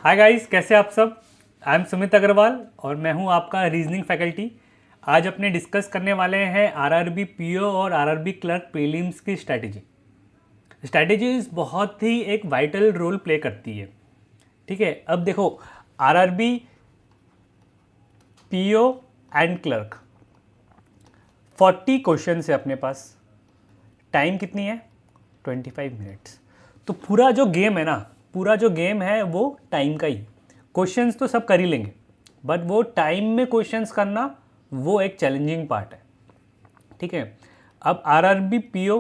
Hi guys, कैसे आप सब। आई एम सुमित अग्रवाल और मैं हूं आपका रीजनिंग फैकल्टी। आज अपने डिस्कस करने वाले हैं आरआरबी पीओ और आरआरबी क्लर्क प्रीलिम्स की स्ट्रैटेजी। स्ट्रैटेजीज बहुत ही एक वाइटल रोल प्ले करती है। ठीक है, अब देखो RRB PO and clerk 40 question है अपने पास। टाइम कितनी है? 25 मिनट्स। तो पूरा जो गेम है ना, पूरा जो गेम है वो टाइम का ही। क्वेश्चंस तो सब कर ही लेंगे, बट वो टाइम में क्वेश्चंस करना वो एक चैलेंजिंग पार्ट है। ठीक है, अब आरआरबी पीओ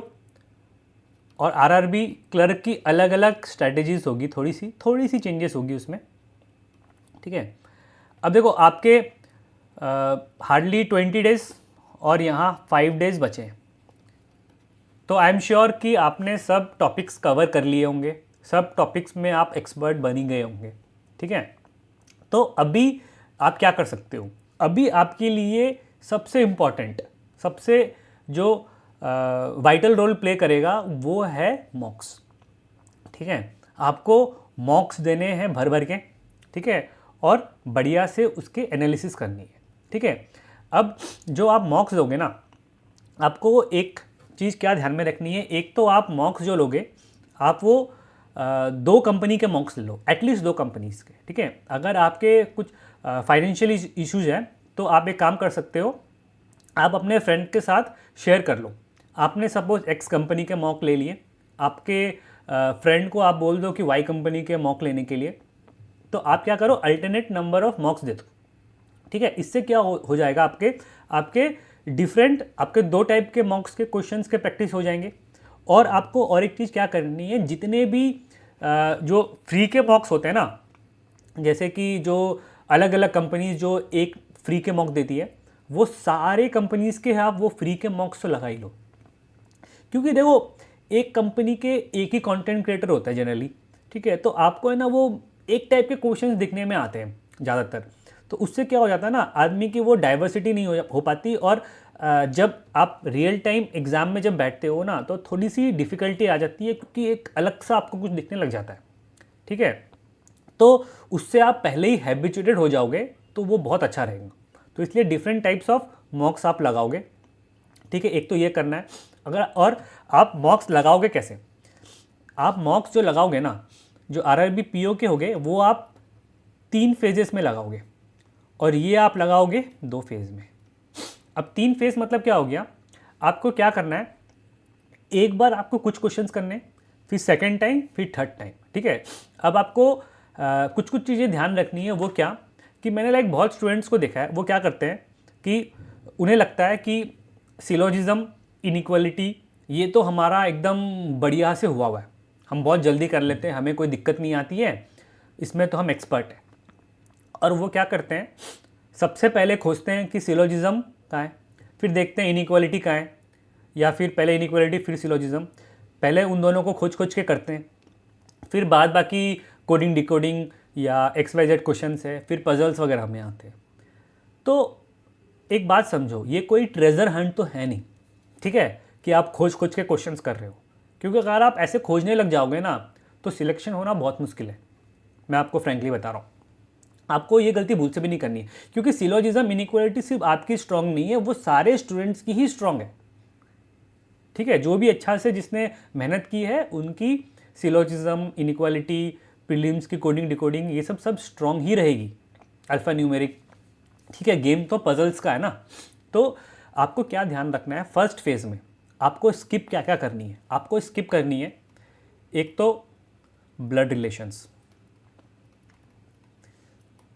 और आरआरबी क्लर्क की अलग अलग स्ट्रैटेजीज होगी, थोड़ी सी चेंजेस होगी उसमें। ठीक है, अब देखो आपके हार्डली 20 डेज और यहाँ 5 डेज बचे हैं। तो आई एम श्योर कि आपने सब टॉपिक्स कवर कर लिए होंगे, सब टॉपिक्स में आप एक्सपर्ट बन ही गए होंगे। ठीक है, तो अभी आप क्या कर सकते हो? अभी आपके लिए सबसे इम्पॉर्टेंट, सबसे जो वाइटल रोल प्ले करेगा वो है मॉक्स। ठीक है, आपको मॉक्स देने हैं भर भर के। ठीक है, और बढ़िया से उसके एनालिसिस करनी है। ठीक है, अब जो आप मॉक्स दोगे ना, आपको एक चीज़ क्या ध्यान में रखनी है। एक तो आप मॉक्स जो लोगे, आप वो 2 कंपनी के मॉक्स ले लो, एटलीस्ट 2 कंपनीज़ के। ठीक है, अगर आपके कुछ फाइनेंशियल इश्यूज हैं तो आप एक काम कर सकते हो, आप अपने फ्रेंड के साथ शेयर कर लो। आपने सपोज एक्स कंपनी के मॉक ले लिए, आपके फ्रेंड को आप बोल दो कि वाई कंपनी के मॉक लेने के लिए। तो आप क्या करो, अल्टरनेट नंबर ऑफ मॉक्स दे दो। ठीक है, इससे क्या हो जाएगा, आपके आपके डिफरेंट, आपके 2 टाइप के मॉक्स के क्वेश्चंस के प्रैक्टिस हो जाएंगे। और आपको और एक चीज़ क्या करनी है, जितने भी जो फ्री के मॉक्स होते हैं ना, जैसे कि जो अलग अलग कंपनीज जो एक फ्री के मॉक देती है, वो सारे कंपनीज के आप वो फ्री के मॉक्स तो लगा ही लो। क्योंकि देखो एक कंपनी के एक ही कंटेंट क्रिएटर होता है जनरली। ठीक है, तो आपको है ना वो एक टाइप के क्वेश्चंस दिखने में आते हैं ज़्यादातर। तो उससे क्या हो जाता है ना, आदमी की वो डाइवर्सिटी नहीं हो पाती। और जब आप रियल टाइम एग्ज़ाम में जब बैठते हो ना, तो थोड़ी सी डिफ़िकल्टी आ जाती है, क्योंकि एक अलग सा आपको कुछ दिखने लग जाता है। ठीक है, तो उससे आप पहले ही हैबिचुएटेड हो जाओगे, तो वो बहुत अच्छा रहेगा। तो इसलिए डिफरेंट टाइप्स ऑफ मॉक्स आप लगाओगे। ठीक है, एक तो ये करना है। अगर और आप मॉक्स लगाओगे कैसे? आप मॉक्स जो लगाओगे ना, जो आरआरबी पीओ के होंगे, वो आप 3 फेजेस में लगाओगे, और ये आप लगाओगे 2 फेज़ में। अब 3 फेज़ मतलब क्या हो गया? आपको क्या करना है, एक बार आपको कुछ क्वेश्चंस करने, फिर सेकंड टाइम, फिर थर्ड टाइम। ठीक है, अब आपको कुछ कुछ चीज़ें ध्यान रखनी है। वो क्या कि मैंने लाइक बहुत स्टूडेंट्स को देखा है, वो क्या करते हैं कि उन्हें लगता है कि सिलोजिज्म, इनइक्वालिटी, ये तो हमारा एकदम बढ़िया से हुआ है, हम बहुत जल्दी कर लेते हैं, हमें कोई दिक्कत नहीं आती है, इसमें तो हम एक्सपर्ट हैं। और वो क्या करते हैं, सबसे पहले खोजते हैं कि सिलोजिज्म कहाँ है, फिर देखते हैं इनइक्वालिटी कहाँ है, या फिर पहले इनइक्वालिटी फिर सिलोजिज्म, पहले उन दोनों को खोज खोज के करते हैं, फिर बाद बाकी कोडिंग डिकोडिंग या XYZ क्वेश्चन है, फिर पजल्स वगैरह में आते हैं। तो एक बात समझो, ये कोई ट्रेजर हंट तो है नहीं। ठीक है, कि आप खोज खोज के क्वेश्चंस कर रहे हो, क्योंकि अगर आप ऐसे खोजने लग जाओगे ना, तो सिलेक्शन होना बहुत मुश्किल है। मैं आपको फ्रेंकली बता रहा हूँ, आपको ये गलती भूल से भी नहीं करनी है, क्योंकि सिलोजिज्म इनइक्वालिटी सिर्फ आपकी स्ट्रांग नहीं है, वो सारे स्टूडेंट्स की ही स्ट्रांग है। ठीक है, जो भी अच्छा से जिसने मेहनत की है, उनकी सिलोजिज्म, इनइक्वालिटी, प्रीलिम्स की कोडिंग डिकोडिंग, ये सब स्ट्रांग ही रहेगी। Alpha numeric. ठीक है, गेम तो पजल्स का है ना। तो आपको क्या ध्यान रखना है, फर्स्ट फेज में आपको स्किप क्या क्या करनी है। आपको स्किप करनी है, एक तो ब्लड रिलेशंस।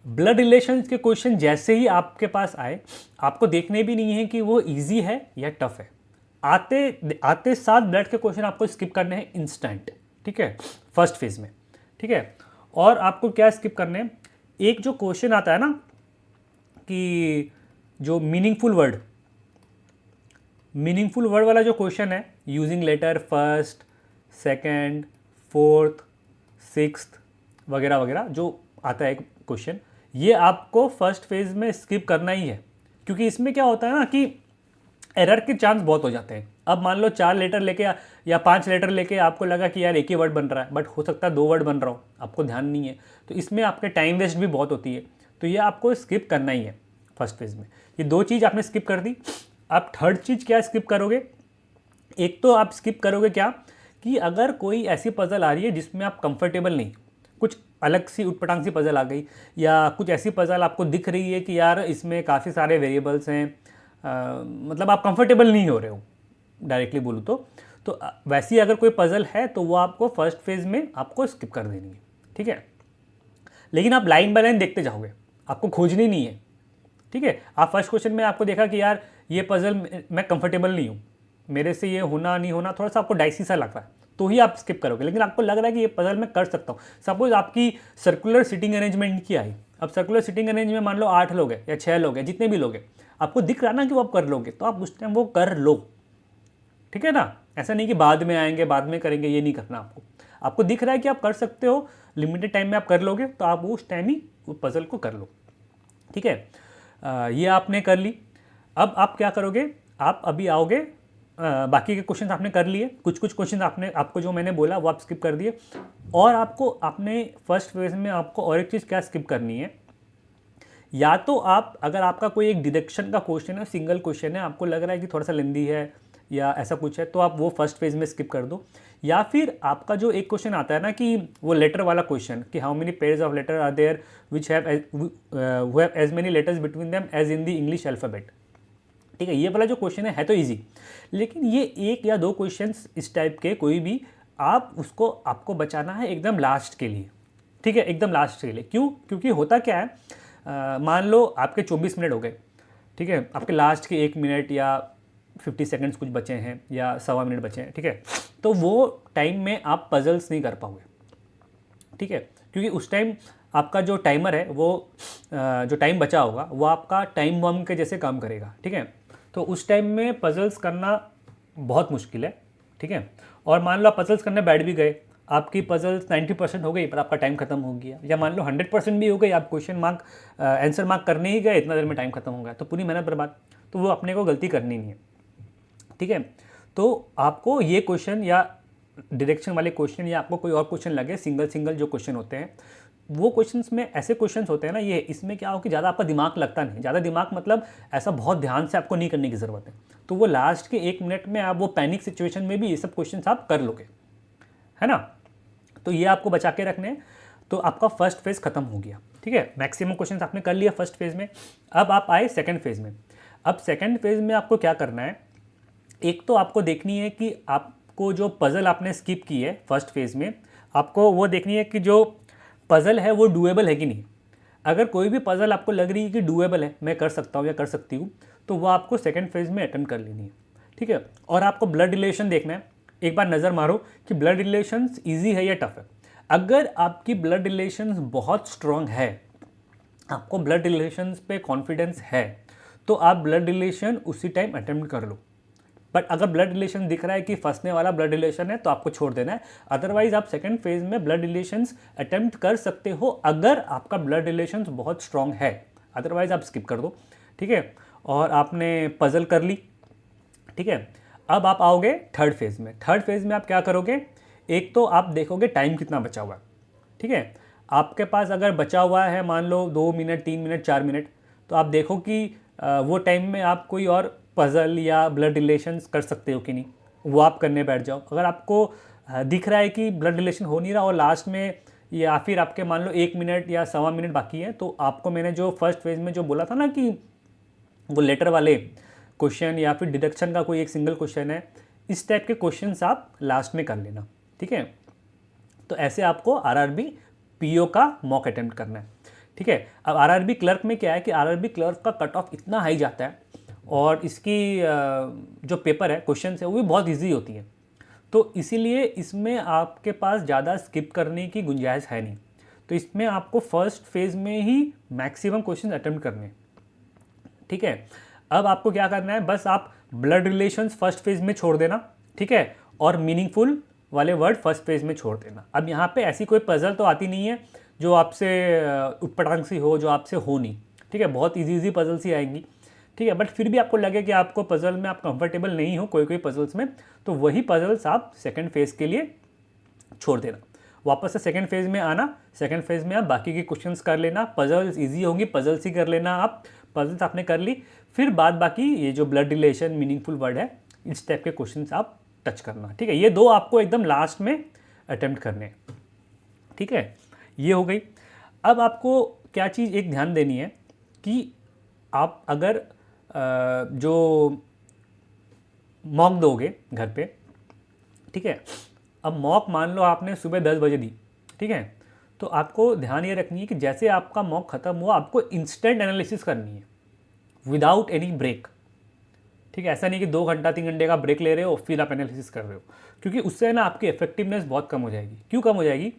ब्लड रिलेशंस के क्वेश्चन जैसे ही आपके पास आए, आपको देखने भी नहीं है कि वो इजी है या टफ है। आते आते साथ ब्लड के क्वेश्चन आपको स्किप करने हैं इंस्टेंट। ठीक है, फर्स्ट फेज में। ठीक है, और आपको क्या स्किप करने हैं, एक जो क्वेश्चन आता है ना कि जो मीनिंगफुल वर्ड वाला जो क्वेश्चन है, using letter first, second, fourth, sixth वगैरह वगैरह जो आता है क्वेश्चन, ये आपको फर्स्ट फेज में स्किप करना ही है। क्योंकि इसमें क्या होता है ना कि एरर के चांस बहुत हो जाते हैं। अब मान लो 4 लेटर लेके या 5 लेटर लेके आपको लगा कि यार एक ही वर्ड बन रहा है, बट हो सकता है 2 वर्ड बन रहा हो, आपको ध्यान नहीं है, तो इसमें आपके टाइम वेस्ट भी बहुत होती है। तो ये आपको स्किप करना ही है फर्स्ट फेज में। ये 2 चीज़ आपने स्किप कर दी। आप थर्ड चीज़ क्या स्किप करोगे? एक तो आप स्किप करोगे क्या कि अगर कोई ऐसी पजल आ रही है जिसमें आप कंफर्टेबल नहीं, कुछ अलग सी उटपटांग सी पजल आ गई, या कुछ ऐसी पजल आपको दिख रही है कि यार इसमें काफ़ी सारे वेरिएबल्स हैं, मतलब आप कंफर्टेबल नहीं हो रहे हो, डायरेक्टली बोलूँ तो वैसी अगर कोई पजल है तो वो आपको फर्स्ट फेज़ में आपको स्किप कर देनी है, ठीक है। लेकिन आप लाइन बाय लाइन देखते जाओगे, आपको खोजनी नहीं है, ठीक है। आप फर्स्ट क्वेश्चन में आपको देखा कि यार ये पजल मैं कंफर्टेबल नहीं हूँ, मेरे से ये होना नहीं होना थोड़ा सा आपको डाइसी सा लग रहा है, तो ही आप स्किप करोगे। लेकिन आपको लग रहा है कि ये पजल मैं कर सकता हूँ। सपोज आपकी सर्कुलर सिटिंग अरेंजमेंट की आई, अब सर्कुलर सिटिंग अरेंजमेंट मान लो 8 लोग हैं या 6 लोग हैं, जितने भी लोग हैं, आपको दिख रहा ना कि वो आप कर लोगे, तो आप उस टाइम वो कर लो, ठीक है ना। ऐसा नहीं कि बाद में आएंगे बाद में करेंगे, ये नहीं करना आपको। आपको दिख रहा है कि आप कर सकते हो, लिमिटेड टाइम में आप कर लोगे, तो आप वो उस टाइम ही उस पजल को कर लो, ठीक है। ये आपने कर ली। अब आप क्या करोगे? आप अभी आओगे, बाकी के क्वेश्चन आपने कर लिए, कुछ कुछ क्वेश्चन आपको जो मैंने बोला वो आप स्किप कर दिए। और आपने फर्स्ट फेज में आपको और एक चीज़ क्या स्किप करनी है, या तो आप अगर आपका कोई एक डिडक्शन का क्वेश्चन है, सिंगल क्वेश्चन है, आपको लग रहा है कि थोड़ा सा लेंदी है या ऐसा कुछ है, तो आप वो फर्स्ट फेज में स्किप कर दो। या फिर आपका जो एक क्वेश्चन आता है ना कि वो लेटर वाला क्वेश्चन, कि how many pairs of letter are there which have as many letters between them as in the English alphabet, ठीक है। ये वाला जो क्वेश्चन है तो ईजी, लेकिन ये 1 या 2 क्वेश्चंस इस टाइप के कोई भी, आप उसको आपको बचाना है एकदम लास्ट के लिए, ठीक है, एकदम लास्ट के लिए। क्यों? क्योंकि होता क्या है, मान लो आपके 24 मिनट हो गए, ठीक है, आपके लास्ट के 1 मिनट या 50 सेकंड्स कुछ बचे हैं या सवा मिनट बचे हैं, ठीक है, तो वो टाइम में आप पजल्स नहीं कर पाओगे, ठीक है, क्योंकि उस टाइम आपका जो टाइमर है वो जो टाइम बचा होगा वो आपका टाइम बम के जैसे काम करेगा, ठीक है। तो उस टाइम में पजल्स करना बहुत मुश्किल है, ठीक है। और मान लो आप पजल्स करने बैठ भी गए, आपकी पजल्स 90% हो गई पर आपका टाइम खत्म हो गया, या मान लो 100% भी हो गई, आप क्वेश्चन मार्क आंसर मार्क करने ही गए, इतना देर में टाइम खत्म हो गया, तो पूरी मेहनत बर्बाद। तो वो अपने को गलती करनी नहीं है, ठीक है। तो आपको ये क्वेश्चन या डायरेक्शन वाले क्वेश्चन या आपको कोई और क्वेश्चन लगे, सिंगल जो क्वेश्चन होते हैं, वो क्वेश्चंस में ऐसे क्वेश्चंस होते हैं ना, ये इसमें क्या हो कि ज़्यादा आपका दिमाग लगता नहीं, ज़्यादा दिमाग मतलब ऐसा बहुत ध्यान से आपको नहीं करने की ज़रूरत है। तो वो लास्ट के 1 मिनट में आप वो पैनिक सिचुएशन में भी ये सब क्वेश्चंस आप कर लोगे, है ना। तो ये आपको बचा के रखने हैं। तो आपका फर्स्ट फेज़ खत्म हो गया, ठीक है, मैक्सिमम क्वेश्चंस आपने कर लिया फर्स्ट फेज़ में। अब आप आए सेकेंड फेज़ में। अब सेकेंड फेज़ में आपको क्या करना है, एक तो आपको देखनी है कि आपको जो पज़ल आपने स्किप की है फर्स्ट फेज़ में, आपको वो देखनी है कि जो पज़ल है वो डूएबल है कि नहीं। अगर कोई भी पज़ल आपको लग रही है कि डूएबल है, मैं कर सकता हूँ या कर सकती हूँ, तो वो आपको सेकेंड फेज़ में अटेम्प्ट कर लेनी है, ठीक है। और आपको ब्लड रिलेशन देखना है, एक बार नज़र मारो कि ब्लड रिलेशंस ईजी है या टफ है। अगर आपकी ब्लड रिलेशंस बहुत स्ट्रॉन्ग है, आपको ब्लड रिलेशंस पे कॉन्फिडेंस है, तो आप ब्लड रिलेशन उसी टाइम अटेम्प्ट कर लो। बट अगर ब्लड रिलेशन दिख रहा है कि फंसने वाला ब्लड रिलेशन है, तो आपको छोड़ देना है। अदरवाइज आप सेकंड फेज में ब्लड रिलेशंस अटेम्प्ट कर सकते हो अगर आपका ब्लड रिलेशंस बहुत स्ट्रांग है, अदरवाइज आप स्किप कर दो, ठीक है। और आपने पजल कर ली, ठीक है। अब आप आओगे थर्ड फेज में। थर्ड फेज में आप क्या करोगे, एक तो आप देखोगे टाइम कितना बचा हुआ है, ठीक है। आपके पास अगर बचा हुआ है मान लो 2 मिनट 3 मिनट 4 मिनट, तो आप देखो कि वो टाइम में आप कोई और पज़ल या ब्लड रिलेशंस कर सकते हो कि नहीं, वो आप करने बैठ जाओ। अगर आपको दिख रहा है कि ब्लड रिलेशन हो नहीं रहा और लास्ट में या फिर आपके मान लो 1 मिनट या सवा मिनट बाकी है, तो आपको मैंने जो फर्स्ट फेज में जो बोला था ना कि वो लेटर वाले क्वेश्चन या फिर डिडक्शन का कोई एक सिंगल क्वेश्चन है, इस टाइप के क्वेश्चंस आप लास्ट में कर लेना, ठीक है। तो ऐसे आपको आरआरबी पीओ का मॉक अटेम्प्ट करना है, ठीक है। अब आरआरबी क्लर्क में क्या है कि आरआरबी क्लर्क का कट ऑफ इतना हाई जाता है और इसकी जो पेपर है क्वेश्चन है वो भी बहुत इजी होती है, तो इसीलिए इसमें आपके पास ज़्यादा स्किप करने की गुंजाइश है नहीं। तो इसमें आपको फर्स्ट फेज़ में ही मैक्सिमम क्वेश्चन अटेम्प्ट करने हैं, ठीक है। अब आपको क्या करना है, बस आप ब्लड रिलेशंस फर्स्ट फेज़ में छोड़ देना, ठीक है, और मीनिंगफुल वाले वर्ड फर्स्ट फेज़ में छोड़ देना। अब यहाँ पे ऐसी कोई पजल तो आती नहीं है जो आपसे उटपटांग सी हो, जो आपसे हो नहीं, ठीक है। बहुत इजी पजल सी आएंगी, ठीक है। बट फिर भी आपको लगे कि आपको पजल में आप कंफर्टेबल नहीं हो कोई कोई पजल्स में, तो वही पजल्स आप सेकंड फेज़ के लिए छोड़ देना, वापस से सेकंड फेज़ में आना। सेकंड फेज़ में आप बाकी के क्वेश्चंस कर लेना, पजल्स ईजी होंगी, पजल्स ही कर लेना आप। पजल्स आपने कर ली, फिर बाद बाकी ये जो ब्लड रिलेशन, मीनिंगफुल वर्ड है, इस टाइप के क्वेश्चंस आप टच करना। ठीक है, ये दो आपको एकदम लास्ट में अटेम्प्ट करने हैं। ठीक है, ये हो गई। अब आपको क्या चीज़ एक ध्यान देनी है कि आप अगर जो मॉक दोगे घर पे, ठीक है, अब मॉक मान लो आपने सुबह 10 बजे दी, ठीक है, तो आपको ध्यान ये रखनी है कि जैसे आपका मॉक ख़त्म हुआ आपको इंस्टेंट एनालिसिस करनी है विदाउट एनी ब्रेक। ठीक है, ऐसा नहीं कि 2 घंटा 3 घंटे का ब्रेक ले रहे हो फिर आप एनालिसिस कर रहे हो, क्योंकि उससे ना आपकी इफेक्टिवनेस बहुत कम हो जाएगी। क्यों कम हो जाएगी?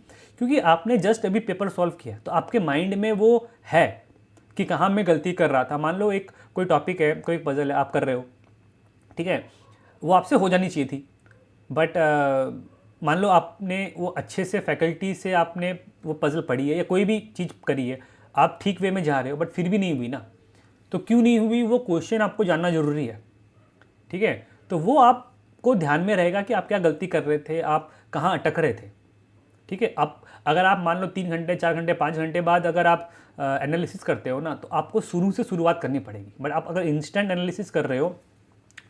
क्योंकि आपने जस्ट अभी पेपर सॉल्व किया, तो आपके माइंड में वो है कि कहाँ मैं गलती कर रहा था। मान लो एक कोई टॉपिक है, कोई पजल है, आप कर रहे हो, ठीक है, वो आपसे हो जानी चाहिए थी, बट मान लो आपने वो अच्छे से फैकल्टी से आपने वो पजल पढ़ी है या कोई भी चीज़ करी है, आप ठीक वे में जा रहे हो, बट फिर भी नहीं हुई ना, तो क्यों नहीं हुई वो क्वेश्चन आपको जानना ज़रूरी है। ठीक है, तो वो आपको ध्यान में रहेगा कि आप क्या गलती कर रहे थे, आप कहाँ अटक रहे थे। ठीक है, आप अगर आप मान लो 3 घंटे 4 घंटे 5 घंटे बाद अगर आप एनालिसिस करते हो ना, तो आपको शुरू से शुरुआत करनी पड़ेगी। बट आप अगर इंस्टेंट एनालिसिस कर रहे हो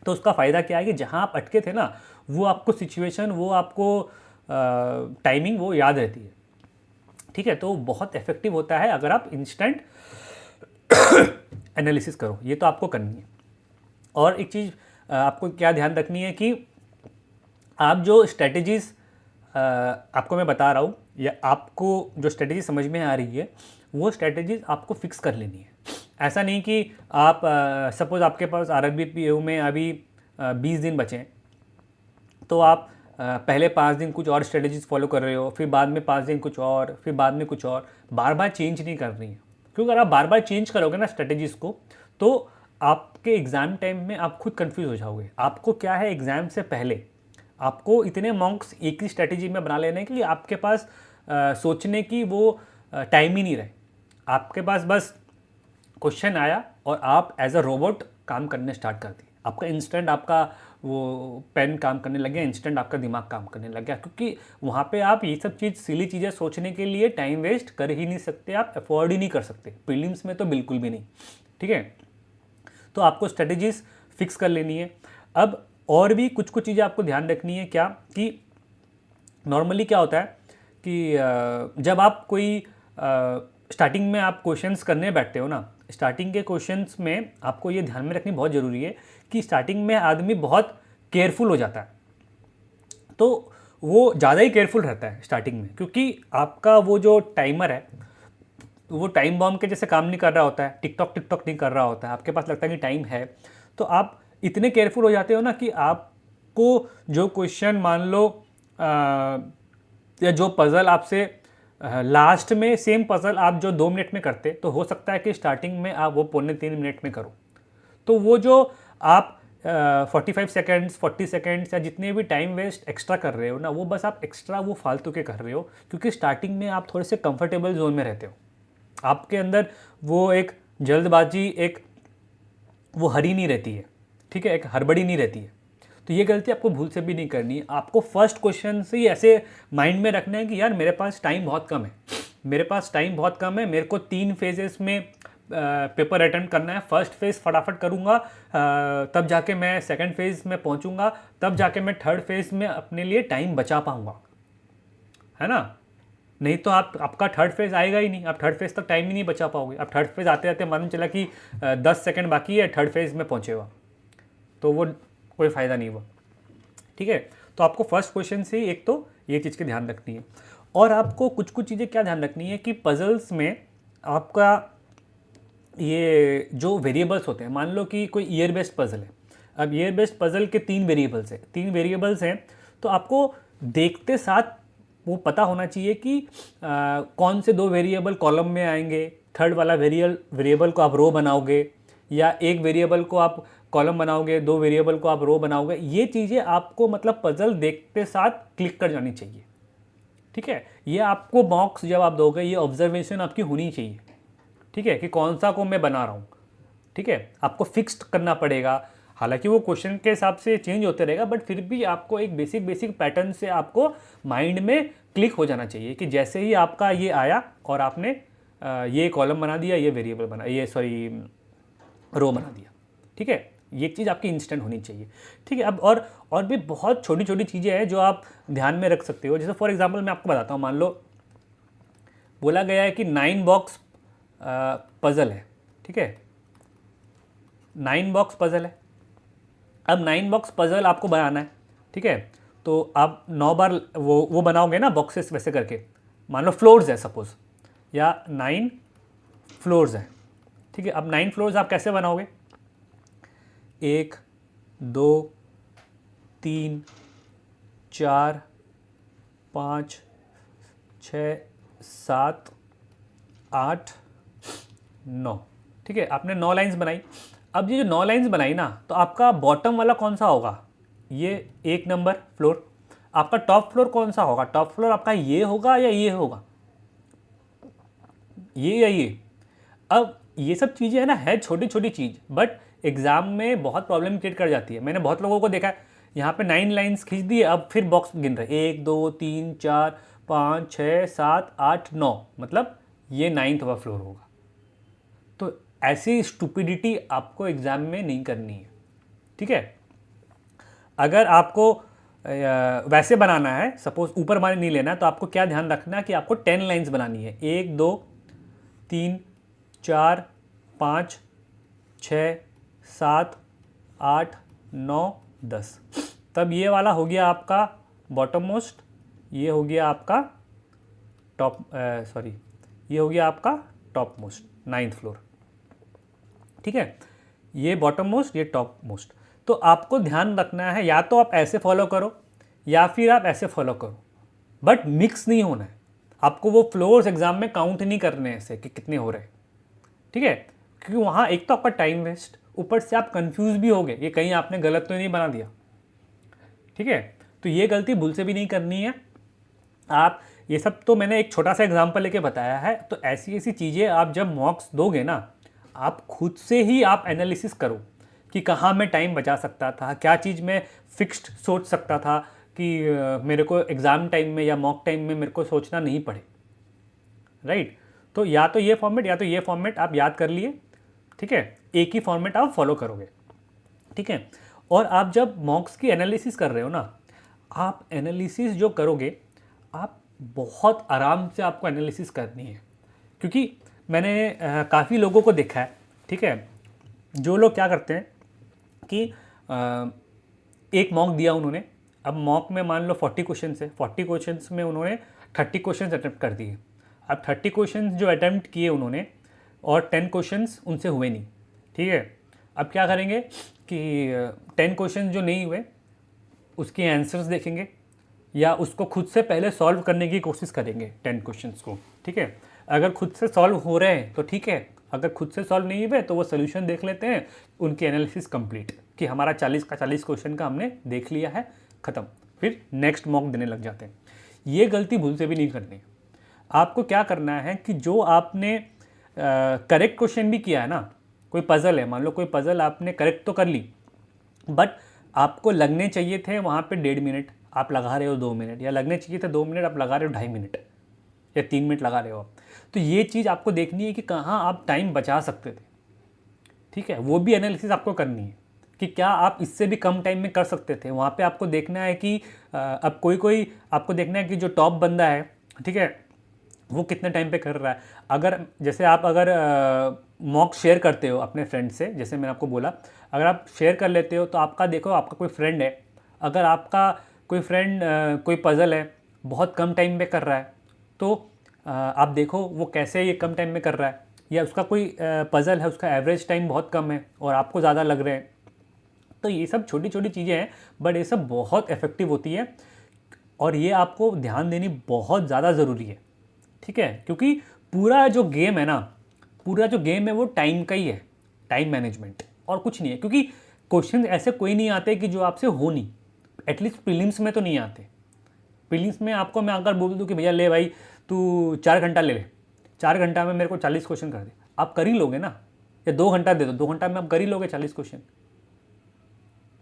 तो उसका फ़ायदा क्या है कि जहाँ आप अटके थे ना, वो आपको सिचुएशन, वो आपको टाइमिंग वो याद रहती है। ठीक है, तो बहुत इफेक्टिव होता है अगर आप इंस्टेंट एनालिसिस करो, ये तो आपको करनी है। और एक चीज़ आपको क्या ध्यान रखनी है कि आप जो स्ट्रेटजीज़ आपको मैं बता रहा हूँ, या आपको जो स्ट्रेटजी समझ में आ रही है, वो स्ट्रेटजीज़ आपको फिक्स कर लेनी है। ऐसा नहीं कि आप सपोज़ आपके पास RRBPO में अभी 20 दिन बचे हैं, तो आप पहले 5 दिन कुछ और स्ट्रेटजीज़ फॉलो कर रहे हो, फिर बाद में 5 दिन कुछ और, फिर बाद में कुछ और, बार बार चेंज नहीं कर रही है। क्योंकि अगर आप बार बार चेंज करोगे ना स्ट्रेटजीज़ को, तो आपके एग्ज़ाम टाइम में आप खुद कंफ्यूज हो जाओगे। आपको क्या है, एग्ज़ाम से पहले आपको इतने मॉक्स एक ही स्ट्रेटजी में बना लेने कि आपके पास सोचने की वो टाइम ही नहीं रहे। आपके पास बस क्वेश्चन आया और आप एज अ रोबोट काम करने स्टार्ट कर दिए। आपका इंस्टेंट आपका वो पेन काम करने लग गया, इंस्टेंट आपका दिमाग काम करने लग गया, क्योंकि वहाँ पे आप ये सब सिली चीज़ें सोचने के लिए टाइम वेस्ट कर ही नहीं सकते, आप अफोर्ड ही नहीं कर सकते। प्रीलिम्स में तो बिल्कुल भी नहीं। ठीक है, तो आपको स्ट्रेटजीज फिक्स कर लेनी है। अब और भी कुछ कुछ चीज़ें आपको ध्यान रखनी है, क्या कि नॉर्मली क्या होता है कि जब आप कोई स्टार्टिंग में आप क्वेश्चंस करने बैठते हो ना, स्टार्टिंग के क्वेश्चंस में आपको ये ध्यान में रखनी बहुत ज़रूरी है कि स्टार्टिंग में आदमी बहुत केयरफुल हो जाता है। तो वो ज़्यादा ही केयरफुल रहता है स्टार्टिंग में, क्योंकि आपका वो जो टाइमर है वो टाइम बॉम्ब के जैसे काम नहीं कर रहा होता है, टिकटॉक टिकटॉक नहीं कर रहा होता है। आपके पास लगता है कि टाइम है, तो आप इतने केयरफुल हो जाते हो ना कि आपको जो क्वेश्चन मान लो या जो पज़ल आपसे लास्ट में सेम पज़ल आप जो 2 मिनट में करते, तो हो सकता है कि स्टार्टिंग में आप वो 2.25 मिनट में करो। तो वो जो आप 45 सेकेंड्स 40 सेकेंड्स या जितने भी टाइम वेस्ट एक्स्ट्रा कर रहे हो ना, वो बस आप एक्स्ट्रा वो फालतू के कर रहे हो, क्योंकि स्टार्टिंग में आप थोड़े से कंफर्टेबल जोन में रहते हो। आपके अंदर वो एक जल्दबाजी, एक वो हरी नहीं रहती है। ठीक है, एक हड़बड़ी नहीं रहती है। तो ये गलती आपको भूल से भी नहीं करनी है। आपको फर्स्ट क्वेश्चन से ही ऐसे माइंड में रखना है कि यार मेरे पास टाइम बहुत कम है, मेरे पास टाइम बहुत कम है, मेरे को 3 फेजेस में पेपर अटेम्प्ट करना है। फर्स्ट फेज़ फटाफट करूँगा, तब जाके मैं सेकंड फेज़ में पहुँचूँगा, तब जाके मैं थर्ड फेज़ में अपने लिए टाइम बचा पाऊँगा, है ना। नहीं तो आपका थर्ड फेज़ आएगा ही नहीं, आप थर्ड फेज़ तक टाइम ही नहीं बचा पाओगे। अब थर्ड फेज़ आते आते मालूम चला कि 10 सेकंड बाकी है, थर्ड फेज़ में पहुँचेगा, तो वो कोई फ़ायदा नहीं हुआ। ठीक है, तो आपको फर्स्ट क्वेश्चन से ही एक तो ये चीज़ की ध्यान रखनी है। और आपको कुछ कुछ चीज़ें क्या ध्यान रखनी है कि पजल्स में आपका ये जो वेरिएबल्स होते हैं, मान लो कि कोई ईयर बेस्ड पजल है। अब ईयर बेस्ड पजल के 3 वेरिएबल्स हैं, तो आपको देखते साथ वो पता होना चाहिए कि कौन से 2 वेरिएबल कॉलम में आएंगे, थर्ड वाला वेरिएबल को आप रो बनाओगे, या एक वेरिएबल को आप कॉलम बनाओगे, 2 वेरिएबल को आप रो बनाओगे। ये चीज़ें आपको मतलब पजल देखते साथ क्लिक कर जानी चाहिए। ठीक है, ये आपको मॉक्स जब आप दोगे, ये ऑब्जर्वेशन आपकी होनी चाहिए। ठीक है, कि कौन सा को मैं बना रहा हूँ। ठीक ठीक है, आपको फिक्स्ड करना पड़ेगा। हालांकि वो क्वेश्चन के हिसाब से चेंज होते रहेगा, बट फिर भी आपको एक बेसिक पैटर्न से आपको माइंड में क्लिक हो जाना चाहिए कि जैसे ही आपका ये आया और आपने ये कॉलम बना दिया, ये वेरिएबल बना, ये सॉरी रो बना दिया, ठीक है, ये चीज़ आपकी इंस्टेंट होनी चाहिए। ठीक है, अब और भी बहुत छोटी छोटी चीज़ें हैं जो आप ध्यान में रख सकते हो। जैसे फॉर एग्जांपल मैं आपको बताता हूँ, मान लो बोला गया है कि 9 बॉक्स पज़ल है, ठीक है, 9 बॉक्स पज़ल है। अब 9 बॉक्स पज़ल आपको बनाना है, ठीक है, तो आप 9 बार वो बनाओगे ना बॉक्सेस वैसे करके। मान लो फ्लोर्स है सपोज, या 9 फ्लोर्स है, ठीक है। अब 9 फ्लोर्स आप कैसे बनाओगे? 1 2 3 4 5 6 7 8 9, ठीक है, आपने 9 लाइंस बनाई। अब ये जो 9 लाइंस बनाई ना, तो आपका बॉटम वाला कौन सा होगा? ये 1 नंबर फ्लोर। आपका टॉप फ्लोर कौन सा होगा? टॉप फ्लोर आपका ये होगा या ये होगा? ये या ये? अब ये सब चीज़ें है ना, है छोटी छोटी चीज़, बट एग्ज़ाम में बहुत प्रॉब्लम क्रिएट कर जाती है। मैंने बहुत लोगों को देखा है, यहाँ पे 9 लाइंस खींच दिए, अब फिर बॉक्स गिन रहे 1 2 3 4 5 6 7 8 9, मतलब ये 9th वाला फ्लोर होगा। तो ऐसी स्टुपिडिटी आपको एग्ज़ाम में नहीं करनी है, ठीक है। अगर आपको वैसे बनाना है, सपोज ऊपर माने नहीं लेना, तो आपको क्या ध्यान रखना है कि आपको 10 लाइंस बनानी है। 1 2 3 4 5 6 7 8 9 10। तब ये वाला हो गया आपका बॉटम मोस्ट, ये हो गया आपका टॉप सॉरी ये हो गया आपका टॉप मोस्ट, 9th फ्लोर, ठीक है। ये बॉटम मोस्ट, ये टॉप मोस्ट। तो आपको ध्यान रखना है, या तो आप ऐसे फॉलो करो या फिर आप ऐसे फॉलो करो, बट मिक्स नहीं होना है। आपको वो फ्लोर्स एग्जाम में काउंट नहीं करने ऐसे कि कितने हो रहे हैं, ठीक है, क्योंकि वहाँ एक तो आपका टाइम वेस्ट, ऊपर से आप कंफ्यूज भी होगे, ये कहीं आपने गलत तो नहीं बना दिया, ठीक है। तो ये गलती भूल से भी नहीं करनी है। आप ये सब तो मैंने एक छोटा सा एग्जाम्पल लेके बताया है। तो ऐसी ऐसी चीज़ें आप जब मॉक्स दोगे ना, आप खुद से ही आप एनालिसिस करो कि कहाँ मैं टाइम बचा सकता था, क्या चीज़ में फिक्स्ड सोच सकता था कि मेरे को एग्ज़ाम टाइम में या मॉक टाइम में मेरे को सोचना नहीं पड़े, राइट। तो या तो ये फॉर्मेट या तो ये फॉर्मेट आप याद कर लिए, ठीक है, एक ही फॉर्मेट आप फॉलो करोगे, ठीक है। और आप जब मॉक्स की एनालिसिस कर रहे हो ना, आप एनालिसिस जो करोगे, आप बहुत आराम से आपको एनालिसिस करनी है। क्योंकि मैंने काफ़ी लोगों को देखा है, ठीक है, जो लोग क्या करते हैं कि एक मॉक दिया उन्होंने, अब मॉक में मान लो 40 क्वेश्चन है, 40 क्वेश्चन में उन्होंने 30 क्वेश्चन अटैम्प्ट कर दिए। अब 30 क्वेश्चन जो अटैम्प्ट किए उन्होंने, और 10 क्वेश्चन उनसे हुए नहीं, ठीक है। अब क्या करेंगे कि 10 क्वेश्चन जो नहीं हुए उसके आंसर्स देखेंगे, या उसको खुद से पहले सॉल्व करने की कोशिश करेंगे 10 क्वेश्चंस को, ठीक है। अगर खुद से सॉल्व हो रहे हैं तो ठीक है, अगर खुद से सॉल्व नहीं हुए तो वो सोल्यूशन देख लेते हैं, उनकी एनालिसिस कंप्लीट कि हमारा 40 का 40 क्वेश्चन का हमने देख लिया है, ख़त्म, फिर नेक्स्ट मॉक देने लग जाते हैं। ये गलती भूल से भी नहीं करनी है। आपको क्या करना है कि जो आपने करेक्ट क्वेश्चन भी किया है ना, कोई पज़ल है, मान लो कोई पज़ल आपने करेक्ट तो कर ली, बट आपको लगने चाहिए थे वहाँ पे 1.5 मिनट, आप लगा रहे हो 2 मिनट, या लगने चाहिए थे 2 मिनट, आप लगा रहे हो 2.5 मिनट या 3 मिनट लगा रहे हो आप। तो ये चीज़ आपको देखनी है कि कहाँ आप टाइम बचा सकते थे, ठीक है। वो भी एनालिसिस आपको करनी है कि क्या आप इससे भी कम टाइम में कर सकते थे। वहाँ पे आपको देखना है कि अब कोई आपको देखना है कि जो टॉप बंदा है, ठीक है, वो कितने टाइम पे कर रहा है। अगर जैसे आप अगर मॉक शेयर करते हो अपने फ्रेंड से, जैसे मैंने आपको बोला, अगर आप शेयर कर लेते हो तो आपका देखो, आपका कोई फ्रेंड है, अगर आपका कोई फ्रेंड कोई पज़ल है बहुत कम टाइम में कर रहा है, तो आप देखो वो कैसे ये कम टाइम में कर रहा है, या उसका कोई पज़ल है उसका एवरेज टाइम बहुत कम है और आपको ज़्यादा लग रहे हैं। तो ये सब छोटी छोटी चीज़ें हैं, बट ये सब बहुत इफ़ेक्टिव होती है और ये आपको ध्यान देनी बहुत ज़्यादा ज़रूरी है, ठीक है। क्योंकि पूरा जो गेम है ना, पूरा जो गेम है वो टाइम का ही है, टाइम मैनेजमेंट, और कुछ नहीं है। क्योंकि क्वेश्चन ऐसे कोई नहीं आते कि जो आपसे हो नहीं, एटलीस्ट प्रीलिम्स में तो नहीं आते। प्रीलिम्स में आपको मैं अगर बोल दूँ कि भैया ले भाई तू 4 घंटा ले ले, 4 घंटा में मेरे को 40 क्वेश्चन कर दे, आप कर ही लोगे ना, या 2 घंटा दे दो, 2 घंटा में आप कर ही लोगे 40 क्वेश्चन।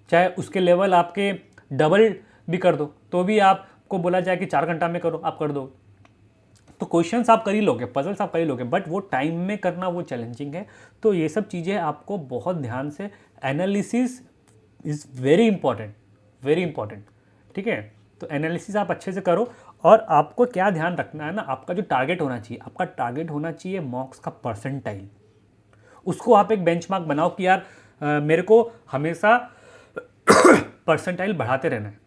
चाहे उसके लेवल आपके डबल भी कर दो तो भी आपको बोला जाए कि 4 घंटा में करो, आप कर दो। तो क्वेश्चंस आप कर ही लोगे, पजल्स आप कर ही लोगे, बट वो टाइम में करना वो चैलेंजिंग है। तो ये सब चीज़ें आपको बहुत ध्यान से, analysis is very important, very important. ठीक है, तो एनालिसिस आप अच्छे से करो। और आपको क्या ध्यान रखना है ना, आपका जो टारगेट होना चाहिए, आपका टारगेट होना चाहिए मॉक्स का परसेंटाइल। उसको आप एक बेंचमार्क बनाओ कि यार मेरे को हमेशा परसेंटाइल बढ़ाते रहना है।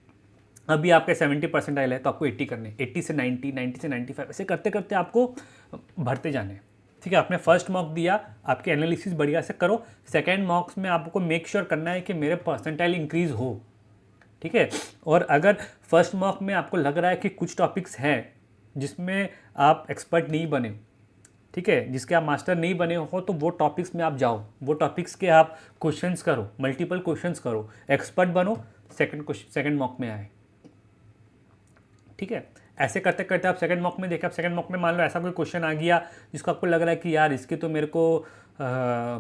अभी आपके 70 परसेंटाइल है तो आपको 80 करने, 80 से 90, 90 से 95, ऐसे करते करते आपको बढ़ते जाने। ठीक है, आपने फर्स्ट मॉक दिया, आपके एनालिसिस बढ़िया से करो। सेकेंड मॉक्स में आपको मेक श्योर करना है कि मेरे परसेंटाइल इंक्रीज़ हो। ठीक है, और अगर फर्स्ट मॉक में आपको लग रहा है कि कुछ टॉपिक्स हैं जिसमें आप एक्सपर्ट नहीं बने, ठीक है, जिसके आप मास्टर नहीं बने हो, तो वो टॉपिक्स में आप जाओ, वो टॉपिक्स के आप क्वेश्चंस करो, मल्टीपल क्वेश्चंस करो, एक्सपर्ट बनो, सेकंड मॉक में आए। ठीक है, ऐसे करते करते आप सेकंड मॉक में देखें, आप सेकंड मॉक में मान लो ऐसा कोई क्वेश्चन आ गया जिसको आपको लग रहा है कि यार इसकी तो मेरे को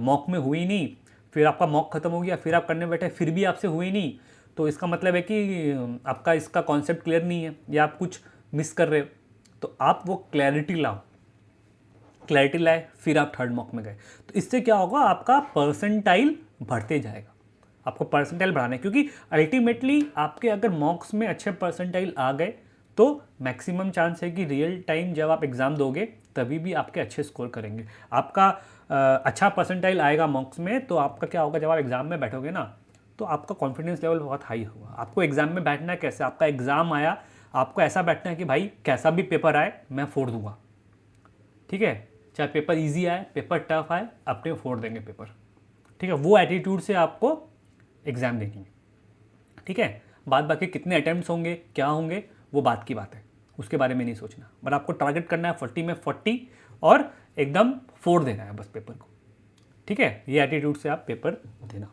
मॉक में हुई नहीं, फिर आपका मॉक खत्म हो गया, फिर आप करने बैठे, फिर भी आपसे हुई नहीं, तो इसका मतलब है कि आपका इसका कॉन्सेप्ट क्लियर नहीं है या आप कुछ मिस कर रहे हो। तो आप वो क्लैरिटी लाओ, क्लैरिटी लाए, फिर आप थर्ड मॉक में गए। तो इससे क्या होगा, आपका परसेंटाइल बढ़ते जाएगा। आपको परसेंटाइल बढ़ाना है, क्योंकि अल्टीमेटली आपके अगर मॉक्स में अच्छे परसेंटाइल आ गए तो मैक्सिमम चांस है कि रियल टाइम जब आप एग्ज़ाम दोगे तभी भी आपके अच्छे स्कोर करेंगे। आपका अच्छा परसेंटाइल आएगा मॉक्स में, तो आपका क्या होगा, जब आप एग्ज़ाम में बैठोगे ना तो आपका कॉन्फिडेंस लेवल बहुत हाई होगा। आपको एग्ज़ाम में बैठना है कैसे, आपका एग्ज़ाम आया, आपको ऐसा बैठना है कि भाई कैसा भी पेपर आए मैं फोड़ दूंगा। ठीक है, चाहे पेपर ईजी आए, पेपर टफ आए, अपने फोड़ देंगे पेपर। ठीक है, वो एटीट्यूड से आपको एग्ज़ाम देनी है। ठीक है, बाद बाकी कितने अटैम्प्ट्स होंगे, क्या होंगे, वो बात की बात है, उसके बारे में नहीं सोचना। बट आपको टारगेट करना है 40 में 40 और एकदम फोड़ देना है बस पेपर को। ठीक है, ये एटीट्यूड से आप पेपर देना।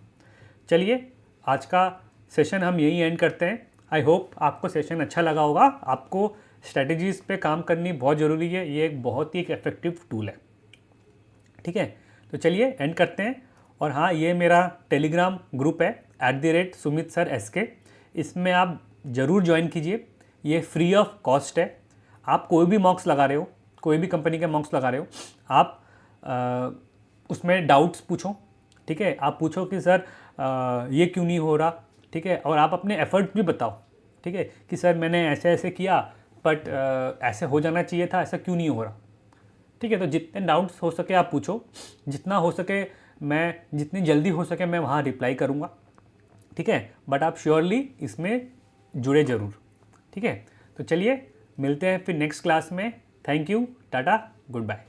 चलिए, आज का सेशन हम यही एंड करते हैं। आई होप आपको सेशन अच्छा लगा होगा। आपको स्ट्रेटजीज़ पे काम करनी बहुत ज़रूरी है, ये एक बहुत ही एक इफेक्टिव टूल है। ठीक है, तो चलिए एंड करते हैं। और हाँ, ये मेरा टेलीग्राम ग्रुप है @Sumit Sir SK, इसमें आप ज़रूर ज्वाइन कीजिए। ये फ्री ऑफ कॉस्ट है। आप कोई भी मॉक्स लगा रहे हो, कोई भी कंपनी के मॉक्स लगा रहे हो, आप उसमें डाउट्स पूछो। ठीक है, आप पूछो कि सर ये क्यों नहीं हो रहा। ठीक है, और आप अपने एफर्ट भी बताओ। ठीक है, कि सर मैंने ऐसे ऐसे किया बट ऐसे हो जाना चाहिए था, ऐसा क्यों नहीं हो रहा। ठीक है, तो जितने डाउट्स हो सके आप पूछो, जितना हो सके मैं, जितनी जल्दी हो सके मैं वहाँ रिप्लाई करूँगा। ठीक है, बट आप श्योरली इसमें जुड़े ज़रूर। ठीक है, तो चलिए मिलते हैं फिर नेक्स्ट क्लास में। Thank you, tata, good bye.